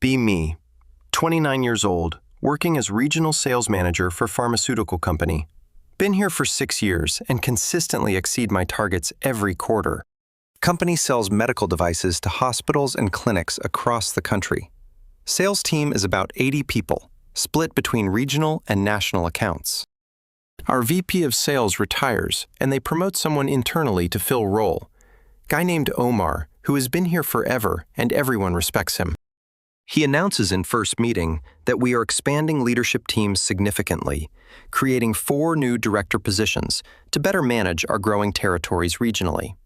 Be me, 29 years old, working as regional sales manager for pharmaceutical company. Been here for 6 years and consistently exceed my targets every quarter. Company sells medical devices to hospitals and clinics across the country. Sales team is about 80 people, split between regional and national accounts. Our VP of sales retires, and they promote someone internally to fill role. Guy named Omar, who has been here forever, and everyone respects him. He announces in first meeting that we are expanding leadership teams significantly, creating 4 new director positions to better manage our growing territories regionally.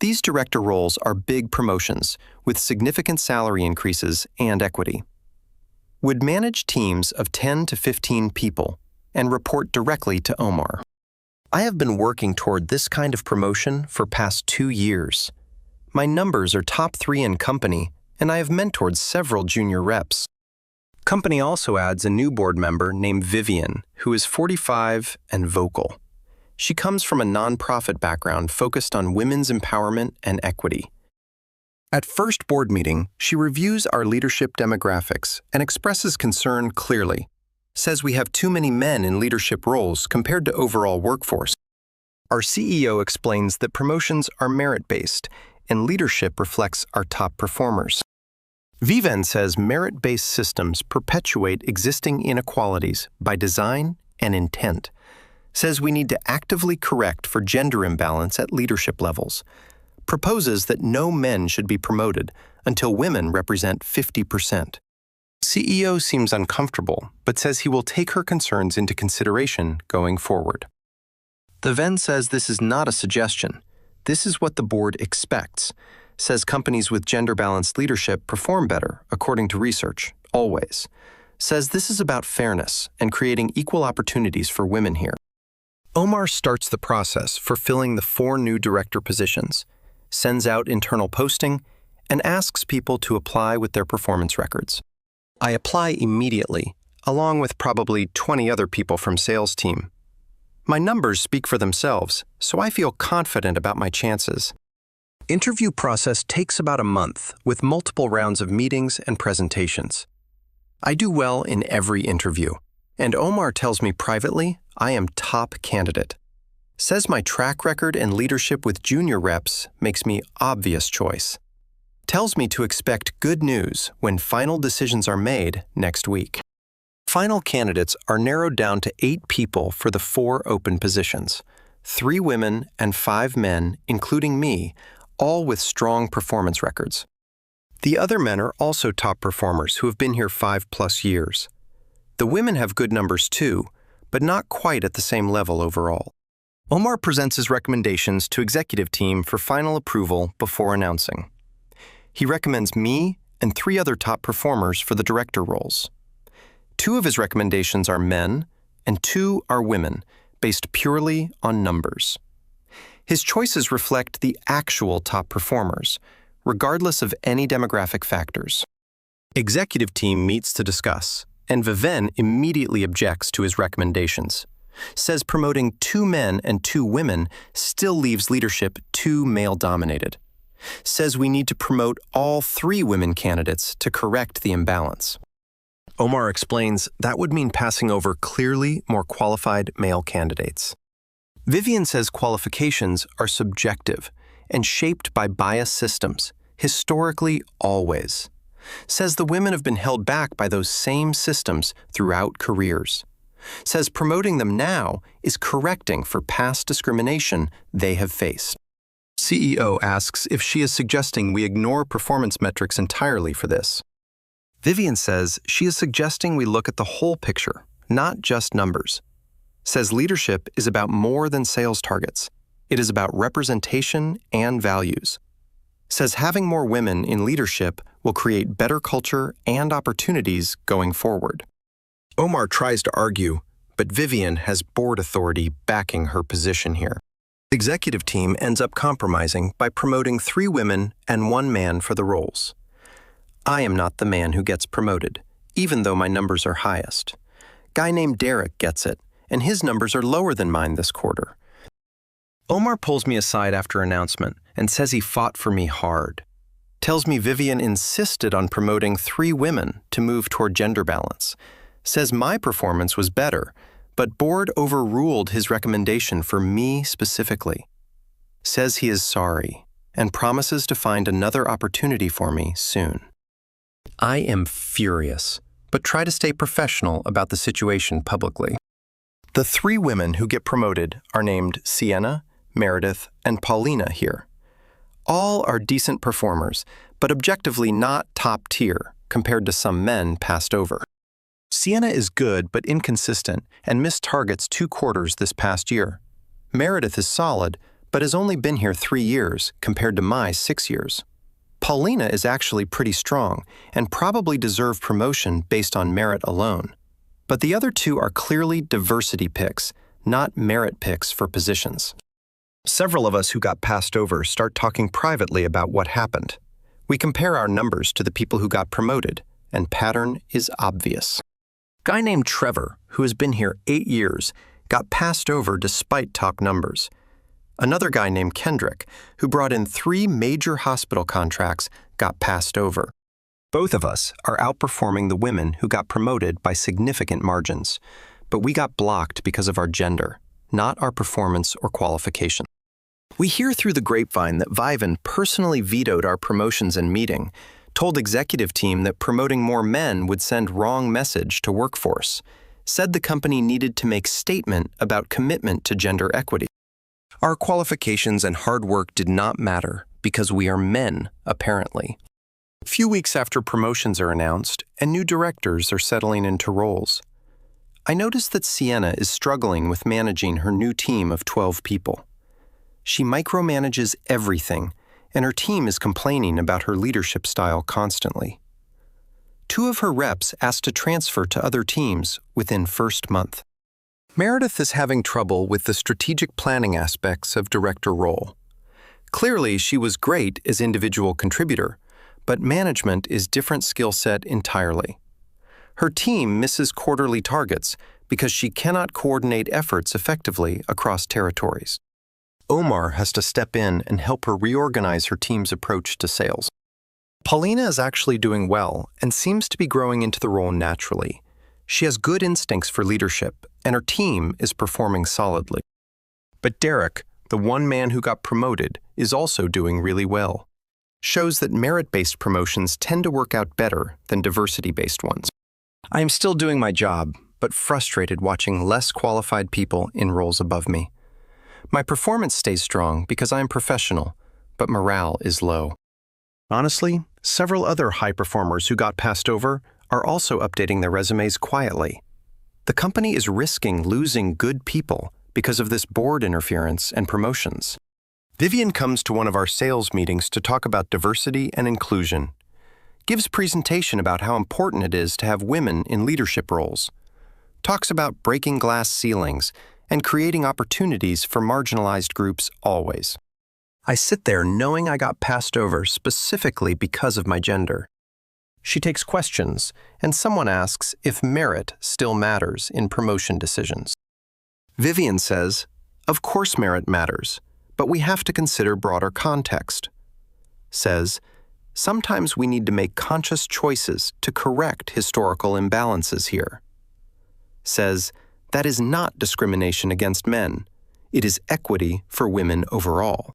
These director roles are big promotions with significant salary increases and equity. Would manage teams of 10 to 15 people and report directly to Omar. I have been working toward this kind of promotion for past 2 years. My numbers are top 3 in company, and I have mentored several junior reps. Company also adds a new board member named Vivian, who is 45 and vocal. She comes from a nonprofit background focused on women's empowerment and equity. At first board meeting, she reviews our leadership demographics and expresses concern clearly. Says we have too many men in leadership roles compared to overall workforce. Our CEO explains that promotions are merit-based and leadership reflects our top performers. Vivian says merit-based systems perpetuate existing inequalities by design and intent. Says we need to actively correct for gender imbalance at leadership levels. Proposes that no men should be promoted until women represent 50%. CEO seems uncomfortable, but says he will take her concerns into consideration going forward. The VEN says this is not a suggestion. This is what the board expects. Says companies with gender-balanced leadership perform better, according to research, always. Says this is about fairness and creating equal opportunities for women here. Omar starts the process for filling the 4 new director positions, sends out internal posting, and asks people to apply with their performance records. I apply immediately, along with probably 20 other people from sales team. My numbers speak for themselves, so I feel confident about my chances. Interview process takes about a month, with multiple rounds of meetings and presentations. I do well in every interview, and Omar tells me privately I am top candidate. Says my track record and leadership with junior reps makes me obvious choice. Tells me to expect good news when final decisions are made next week. Final candidates are narrowed down to 8 people for the 4 open positions, 3 women and 5 men, including me, all with strong performance records. The other men are also top performers who have been here 5+ years. The women have good numbers too, but not quite at the same level overall. Omar presents his recommendations to executive team for final approval before announcing. He recommends me and 3 other top performers for the director roles. 2 of his recommendations are men, and 2 are women, based purely on numbers. His choices reflect the actual top performers, regardless of any demographic factors. Executive team meets to discuss, and Vivian immediately objects to his recommendations. Says promoting 2 men and 2 women still leaves leadership too male-dominated. Says we need to promote all 3 women candidates to correct the imbalance. Omar explains that would mean passing over clearly more qualified male candidates. Vivian says qualifications are subjective and shaped by biased systems, historically always. Says the women have been held back by those same systems throughout careers. Says promoting them now is correcting for past discrimination they have faced. CEO asks if she is suggesting we ignore performance metrics entirely for this. Vivian says she is suggesting we look at the whole picture, not just numbers. Says leadership is about more than sales targets. It is about representation and values. Says having more women in leadership will create better culture and opportunities going forward. Omar tries to argue, but Vivian has board authority backing her position here. The executive team ends up compromising by promoting 3 women and 1 man for the roles. I am not the man who gets promoted, even though my numbers are highest. Guy named Derek gets it, and his numbers are lower than mine this quarter. Omar pulls me aside after announcement and says he fought for me hard. Tells me Vivian insisted on promoting 3 women to move toward gender balance. Says my performance was better, but board overruled his recommendation for me specifically. Says he is sorry and promises to find another opportunity for me soon. I am furious, but try to stay professional about the situation publicly. The 3 women who get promoted are named Sienna, Meredith, and Paulina here. All are decent performers, but objectively not top tier compared to some men passed over. Sienna is good but inconsistent and missed targets 2 quarters this past year. Meredith is solid, but has only been here 3 years compared to my 6 years. Paulina is actually pretty strong and probably deserved promotion based on merit alone. But the other 2 are clearly diversity picks, not merit picks for positions. Several of us who got passed over start talking privately about what happened. We compare our numbers to the people who got promoted, and pattern is obvious. Guy named Trevor, who has been here 8 years, got passed over despite top numbers. Another guy named Kendrick, who brought in 3 major hospital contracts, got passed over. Both of us are outperforming the women who got promoted by significant margins, but we got blocked because of our gender, not our performance or qualification. We hear through the grapevine that Viven personally vetoed our promotions and meeting, told executive team that promoting more men would send wrong message to workforce, said the company needed to make statement about commitment to gender equity. Our qualifications and hard work did not matter because we are men, apparently. Few weeks after promotions are announced and new directors are settling into roles, I notice that Sienna is struggling with managing her new team of 12 people. She micromanages everything, and her team is complaining about her leadership style constantly. 2 of her reps asked to transfer to other teams within first month. Meredith is having trouble with the strategic planning aspects of director role. Clearly, she was great as individual contributor, but management is different skill set entirely. Her team misses quarterly targets because she cannot coordinate efforts effectively across territories. Omar has to step in and help her reorganize her team's approach to sales. Paulina is actually doing well and seems to be growing into the role naturally. She has good instincts for leadership, and her team is performing solidly. But Derek, the one man who got promoted, is also doing really well. Shows that merit-based promotions tend to work out better than diversity-based ones. I am still doing my job, but frustrated watching less qualified people in roles above me. My performance stays strong because I am professional, but morale is low. Honestly, several other high performers who got passed over are also updating their resumes quietly. The company is risking losing good people because of this board interference and promotions. Vivian comes to one of our sales meetings to talk about diversity and inclusion. Gives presentation about how important it is to have women in leadership roles. Talks about breaking glass ceilings and creating opportunities for marginalized groups always. I sit there knowing I got passed over specifically because of my gender. She takes questions, and someone asks if merit still matters in promotion decisions. Vivian says, "Of course merit matters, but we have to consider broader context." Says, "Sometimes we need to make conscious choices to correct historical imbalances here." Says, "That is not discrimination against men. It is equity for women overall."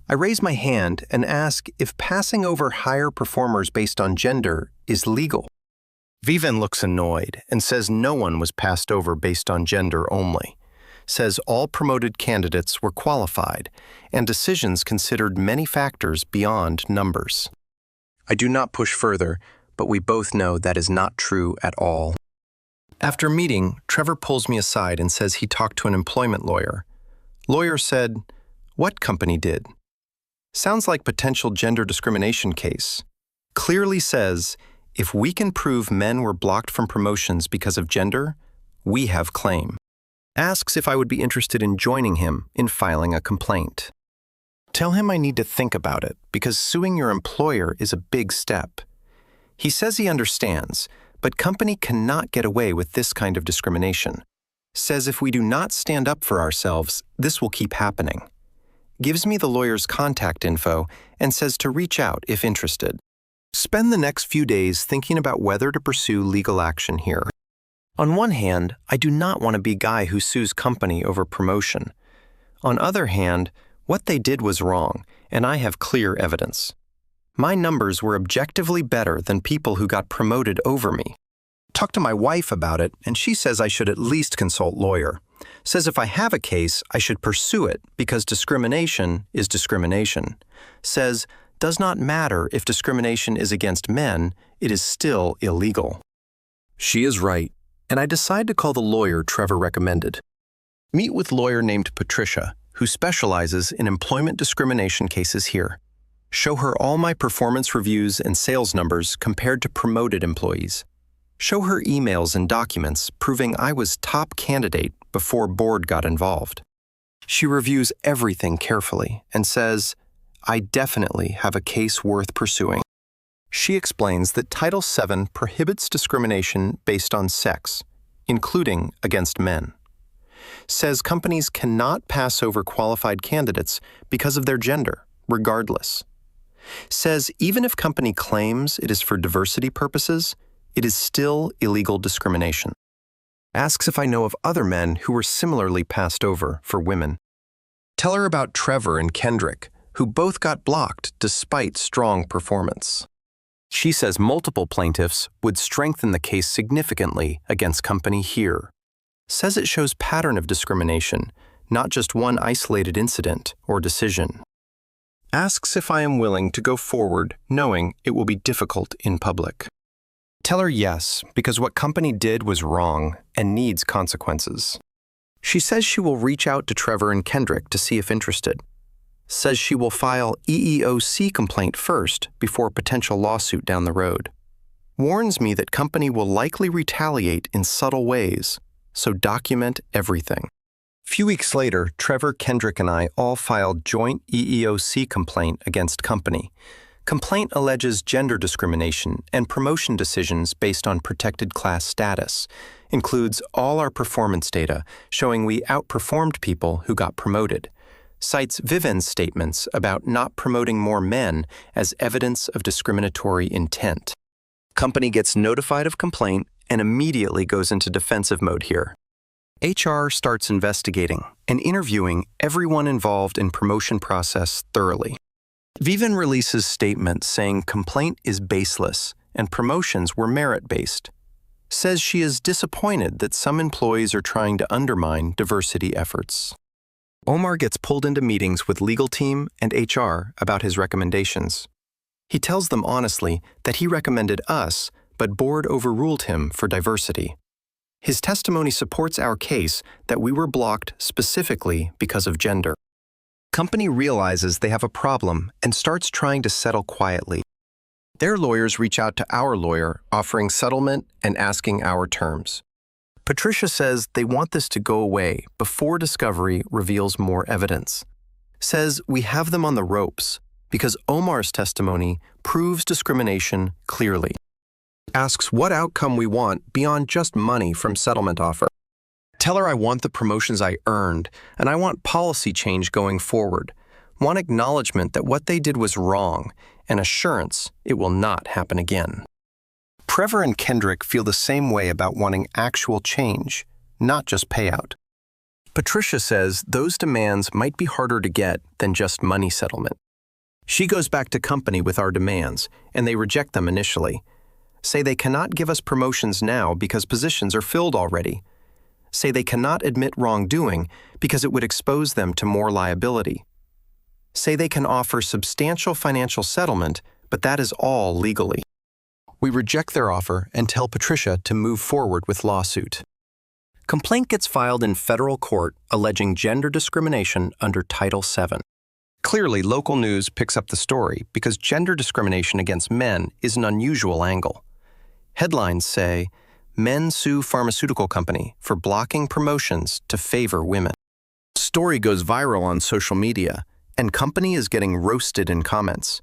I raise my hand and ask if passing over higher performers based on gender is legal. Viven looks annoyed and says no one was passed over based on gender only. Says all promoted candidates were qualified and decisions considered many factors beyond numbers. I do not push further, but we both know that is not true at all. After meeting, Trevor pulls me aside and says he talked to an employment lawyer. Lawyer said, "What company did?" Sounds like potential gender discrimination case. Clearly says, if we can prove men were blocked from promotions because of gender, we have claim. Asks if I would be interested in joining him in filing a complaint. Tell him I need to think about it because suing your employer is a big step. He says he understands, but company cannot get away with this kind of discrimination. Says if we do not stand up for ourselves, this will keep happening. gives me the lawyer's contact info, and says to reach out if interested. Spend the next few days thinking about whether to pursue legal action here. On one hand, I do not want to be a guy who sues company over promotion. On other hand, what they did was wrong, and I have clear evidence. My numbers were objectively better than people who got promoted over me. Talked to my wife about it, and she says I should at least consult lawyer. Says if I have a case, I should pursue it because discrimination is discrimination. Says, does not matter if discrimination is against men, it is still illegal. She is right, and I decide to call the lawyer Trevor recommended. Meet with lawyer named Patricia, who specializes in employment discrimination cases here. Show her all my performance reviews and sales numbers compared to promoted employees. Show her emails and documents proving I was top candidate before board got involved. She reviews everything carefully and says, I definitely have a case worth pursuing. She explains that Title VII prohibits discrimination based on sex, including against men. Says companies cannot pass over qualified candidates because of their gender, regardless. Says even if company claims it is for diversity purposes, it is still illegal discrimination. Asks if I know of other men who were similarly passed over for women. Tell her about Trevor and Kendrick, who both got blocked despite strong performance. She says multiple plaintiffs would strengthen the case significantly against company here. Says it shows pattern of discrimination, not just one isolated incident or decision. Asks if I am willing to go forward knowing it will be difficult in public. Tell her yes, because what company did was wrong and needs consequences. She says she will reach out to Trevor and Kendrick to see if interested. Says she will file EEOC complaint first before potential lawsuit down the road. Warns me that company will likely retaliate in subtle ways, so document everything. Few weeks later, Trevor, Kendrick, and I all filed joint EEOC complaint against company. Complaint alleges gender discrimination and promotion decisions based on protected class status. Includes all our performance data showing we outperformed people who got promoted. Cites Viven's statements about not promoting more men as evidence of discriminatory intent. Company gets notified of complaint and immediately goes into defensive mode here. HR starts investigating and interviewing everyone involved in promotion process thoroughly. Viven releases statement saying complaint is baseless and promotions were merit-based. Says she is disappointed that some employees are trying to undermine diversity efforts. Omar gets pulled into meetings with legal team and HR about his recommendations. He tells them honestly that he recommended us, but board overruled him for diversity. His testimony supports our case that we were blocked specifically because of gender. Company realizes they have a problem and starts trying to settle quietly. Their lawyers reach out to our lawyer, offering settlement and asking our terms. Patricia says they want this to go away before discovery reveals more evidence. Says we have them on the ropes because Omar's testimony proves discrimination clearly. Asks what outcome we want beyond just money from settlement offer. Tell her I want the promotions I earned, and I want policy change going forward. Want acknowledgement that what they did was wrong, and assurance it will not happen again. Trevor and Kendrick feel the same way about wanting actual change, not just payout. Patricia says those demands might be harder to get than just money settlement. She goes back to company with our demands, and they reject them initially. Say they cannot give us promotions now because positions are filled already. Say they cannot admit wrongdoing because it would expose them to more liability. Say they can offer substantial financial settlement, but that is all legally. We reject their offer and tell Patricia to move forward with lawsuit. Complaint gets filed in federal court alleging gender discrimination under Title VII. Clearly, local news picks up the story because gender discrimination against men is an unusual angle. Headlines say, Men sue pharmaceutical company for blocking promotions to favor women. Story goes viral on social media, and company is getting roasted in comments.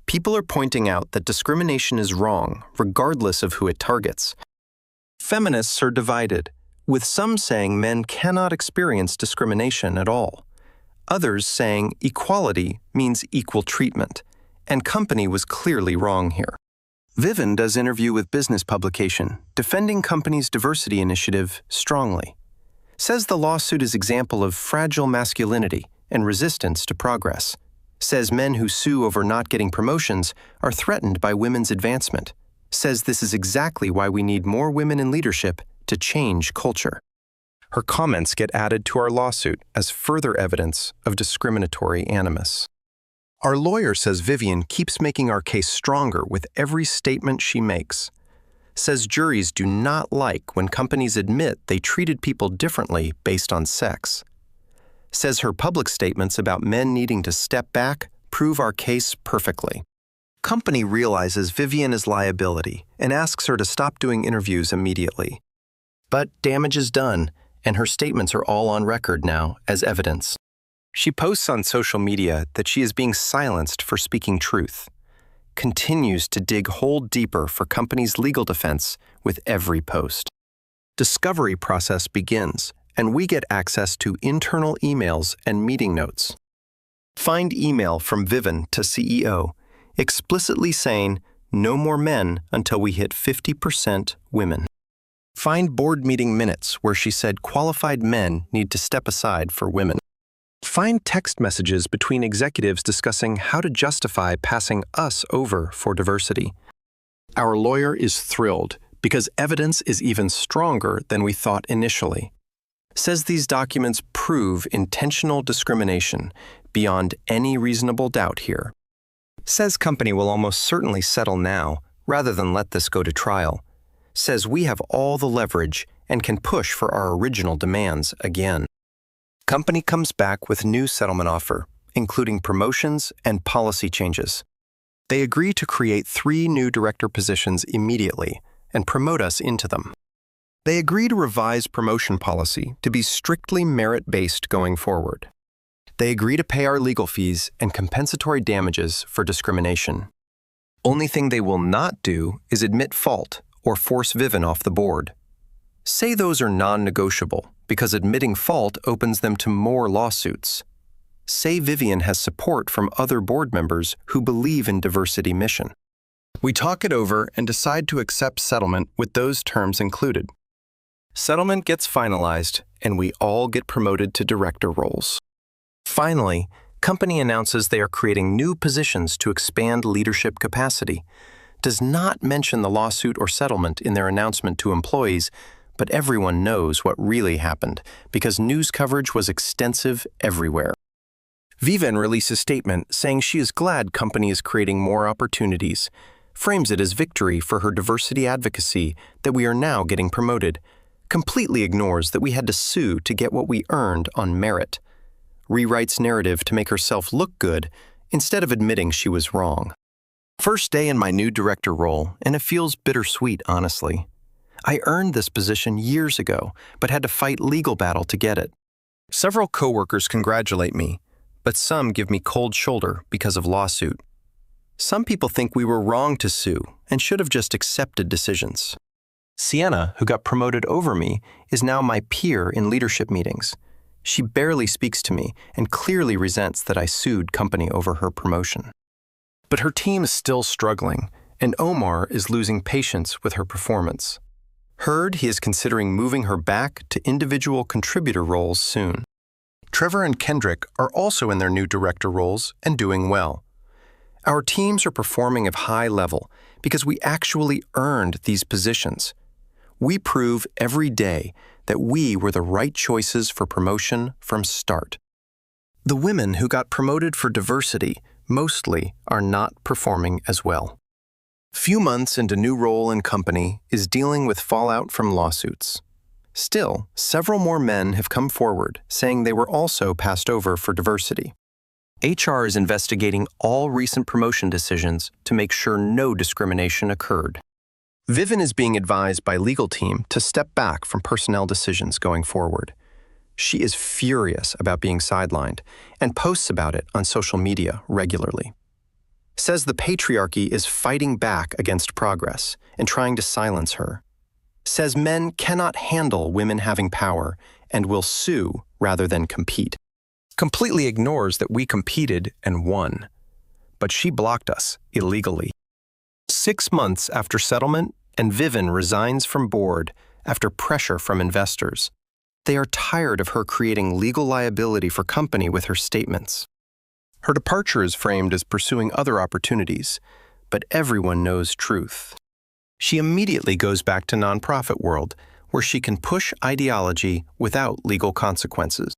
People are pointing out that discrimination is wrong, regardless of who it targets. Feminists are divided, with some saying men cannot experience discrimination at all. Others saying equality means equal treatment, and company was clearly wrong here. Vivian does interview with business publication, defending company's diversity initiative strongly. Says the lawsuit is example of fragile masculinity and resistance to progress. Says men who sue over not getting promotions are threatened by women's advancement. Says this is exactly why we need more women in leadership to change culture. Her comments get added to our lawsuit as further evidence of discriminatory animus. Our lawyer says Vivian keeps making our case stronger with every statement she makes. Says juries do not like when companies admit they treated people differently based on sex. Says her public statements about men needing to step back prove our case perfectly. Company realizes Vivian is liability and asks her to stop doing interviews immediately. But damage is done, and her statements are all on record now as evidence. She posts on social media that she is being silenced for speaking truth, continues to dig hole deeper for company's legal defense with every post. Discovery process begins, and we get access to internal emails and meeting notes. Find email from Vivian to CEO, explicitly saying, no more men until we hit 50% women. Find board meeting minutes where she said qualified men need to step aside for women. Find text messages between executives discussing how to justify passing us over for diversity. Our lawyer is thrilled because evidence is even stronger than we thought initially. Says these documents prove intentional discrimination beyond any reasonable doubt here. Says company will almost certainly settle now rather than let this go to trial. Says we have all the leverage and can push for our original demands again. Company comes back with new settlement offer, including promotions and policy changes. They agree to create 3 new director positions immediately and promote us into them. They agree to revise promotion policy to be strictly merit-based going forward. They agree to pay our legal fees and compensatory damages for discrimination. Only thing they will not do is admit fault or force Vivian off the board. Say those are non-negotiable because admitting fault opens them to more lawsuits. Say Vivian has support from other board members who believe in diversity mission. We talk it over and decide to accept settlement with those terms included. Settlement gets finalized, and we all get promoted to director roles. Finally, company announces they are creating new positions to expand leadership capacity. Does not mention the lawsuit or settlement in their announcement to employees, but everyone knows what really happened because news coverage was extensive everywhere. Vivian releases a statement saying she is glad company is creating more opportunities, frames it as victory for her diversity advocacy that we are now getting promoted, completely ignores that we had to sue to get what we earned on merit, rewrites narrative to make herself look good instead of admitting she was wrong. First day in my new director role, and it feels bittersweet, honestly. I earned this position years ago, but had to fight legal battle to get it. Several coworkers congratulate me, but some give me cold shoulder because of lawsuit. Some people think we were wrong to sue and should have just accepted decisions. Sienna, who got promoted over me, is now my peer in leadership meetings. She barely speaks to me and clearly resents that I sued company over her promotion. But her team is still struggling, and Omar is losing patience with her performance. Heard he is considering moving her back to individual contributor roles soon. Trevor and Kendrick are also in their new director roles and doing well. Our teams are performing at high level because we actually earned these positions. We prove every day that we were the right choices for promotion from start. The women who got promoted for diversity mostly are not performing as well. Few months into new role in company is dealing with fallout from lawsuits. Still, several more men have come forward saying they were also passed over for diversity. HR is investigating all recent promotion decisions to make sure no discrimination occurred. Vivian is being advised by legal team to step back from personnel decisions going forward. She is furious about being sidelined and posts about it on social media regularly. Says the patriarchy is fighting back against progress and trying to silence her. Says men cannot handle women having power and will sue rather than compete. completely ignores that we competed and won. But she blocked us illegally. 6 months after settlement, and Vivian resigns from board after pressure from investors. They are tired of her creating legal liability for company with her statements. Her departure is framed as pursuing other opportunities, but everyone knows truth. She immediately goes back to nonprofit world, where she can push ideology without legal consequences.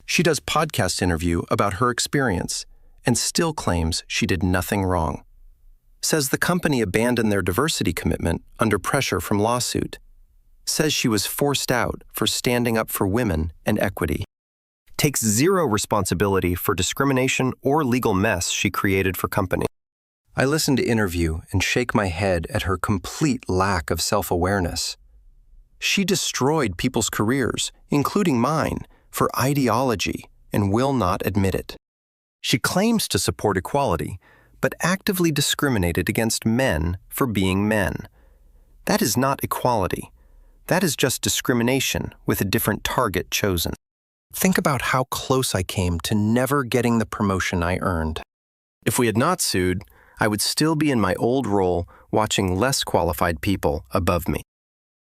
She does podcast interview about her experience and still claims she did nothing wrong. Says the company abandoned their diversity commitment under pressure from lawsuit. Says she was forced out for standing up for women and equity. Takes zero responsibility for discrimination or legal mess she created for company. I listen to interview and shake my head at her complete lack of self-awareness. She destroyed people's careers, including mine, for ideology and will not admit it. She claims to support equality, but actively discriminated against men for being men. That is not equality. That is just discrimination with a different target chosen. Think about how close I came to never getting the promotion I earned. If we had not sued, I would still be in my old role watching less qualified people above me.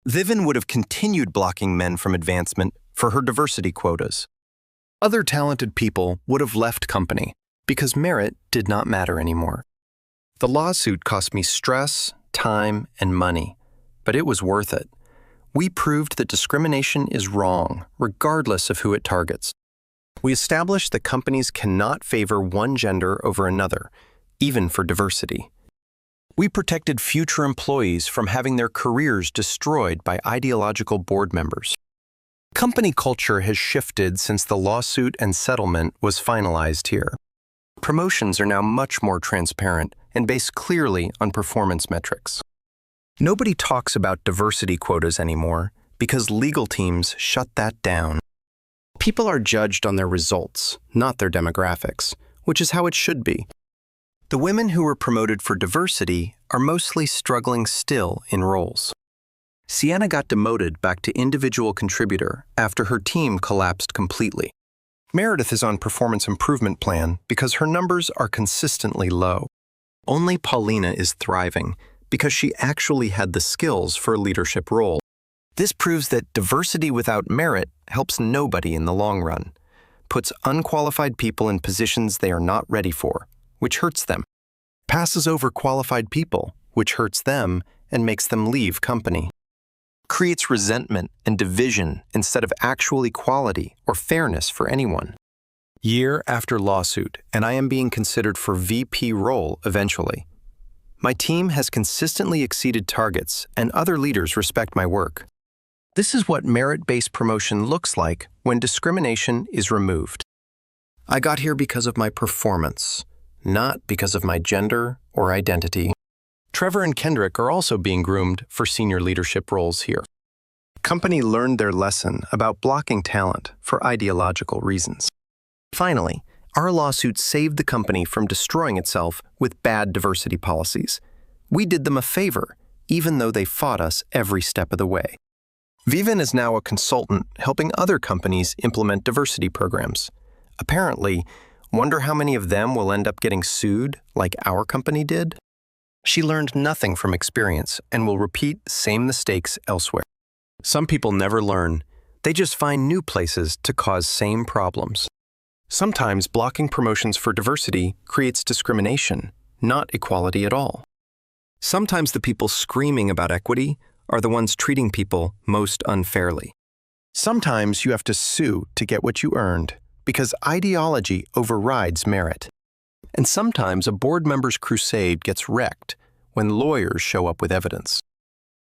Vivian would have continued blocking men from advancement for her diversity quotas. Other talented people would have left company because merit did not matter anymore. The lawsuit cost me stress, time, and money, but it was worth it. We proved that discrimination is wrong, regardless of who it targets. We established that companies cannot favor one gender over another, even for diversity. We protected future employees from having their careers destroyed by ideological board members. Company culture has shifted since the lawsuit and settlement was finalized here. Promotions are now much more transparent and based clearly on performance metrics. Nobody talks about diversity quotas anymore because legal teams shut that down. People are judged on their results, not their demographics, which is how it should be. The women who were promoted for diversity are mostly struggling still in roles. Sienna got demoted back to individual contributor after her team collapsed completely. Meredith is on performance improvement plan because her numbers are consistently low. Only Paulina is thriving because she actually had the skills for a leadership role. This proves that diversity without merit helps nobody in the long run, puts unqualified people in positions they are not ready for, which hurts them, passes over qualified people, which hurts them and makes them leave company, creates resentment and division instead of actual equality or fairness for anyone. Year after lawsuit, and I am being considered for VP role eventually. My team has consistently exceeded targets, and other leaders respect my work. This is what merit-based promotion looks like when discrimination is removed. I got here because of my performance, not because of my gender or identity. Trevor and Kendrick are also being groomed for senior leadership roles here. Company learned their lesson about blocking talent for ideological reasons. Finally, our lawsuit saved the company from destroying itself with bad diversity policies. We did them a favor, even though they fought us every step of the way. Vivian is now a consultant helping other companies implement diversity programs. Apparently, wonder how many of them will end up getting sued like our company did? She learned nothing from experience and will repeat same mistakes elsewhere. Some people never learn. They just find new places to cause same problems. Sometimes blocking promotions for diversity creates discrimination, not equality at all. Sometimes the people screaming about equity are the ones treating people most unfairly. Sometimes you have to sue to get what you earned because ideology overrides merit. And sometimes a board member's crusade gets wrecked when lawyers show up with evidence.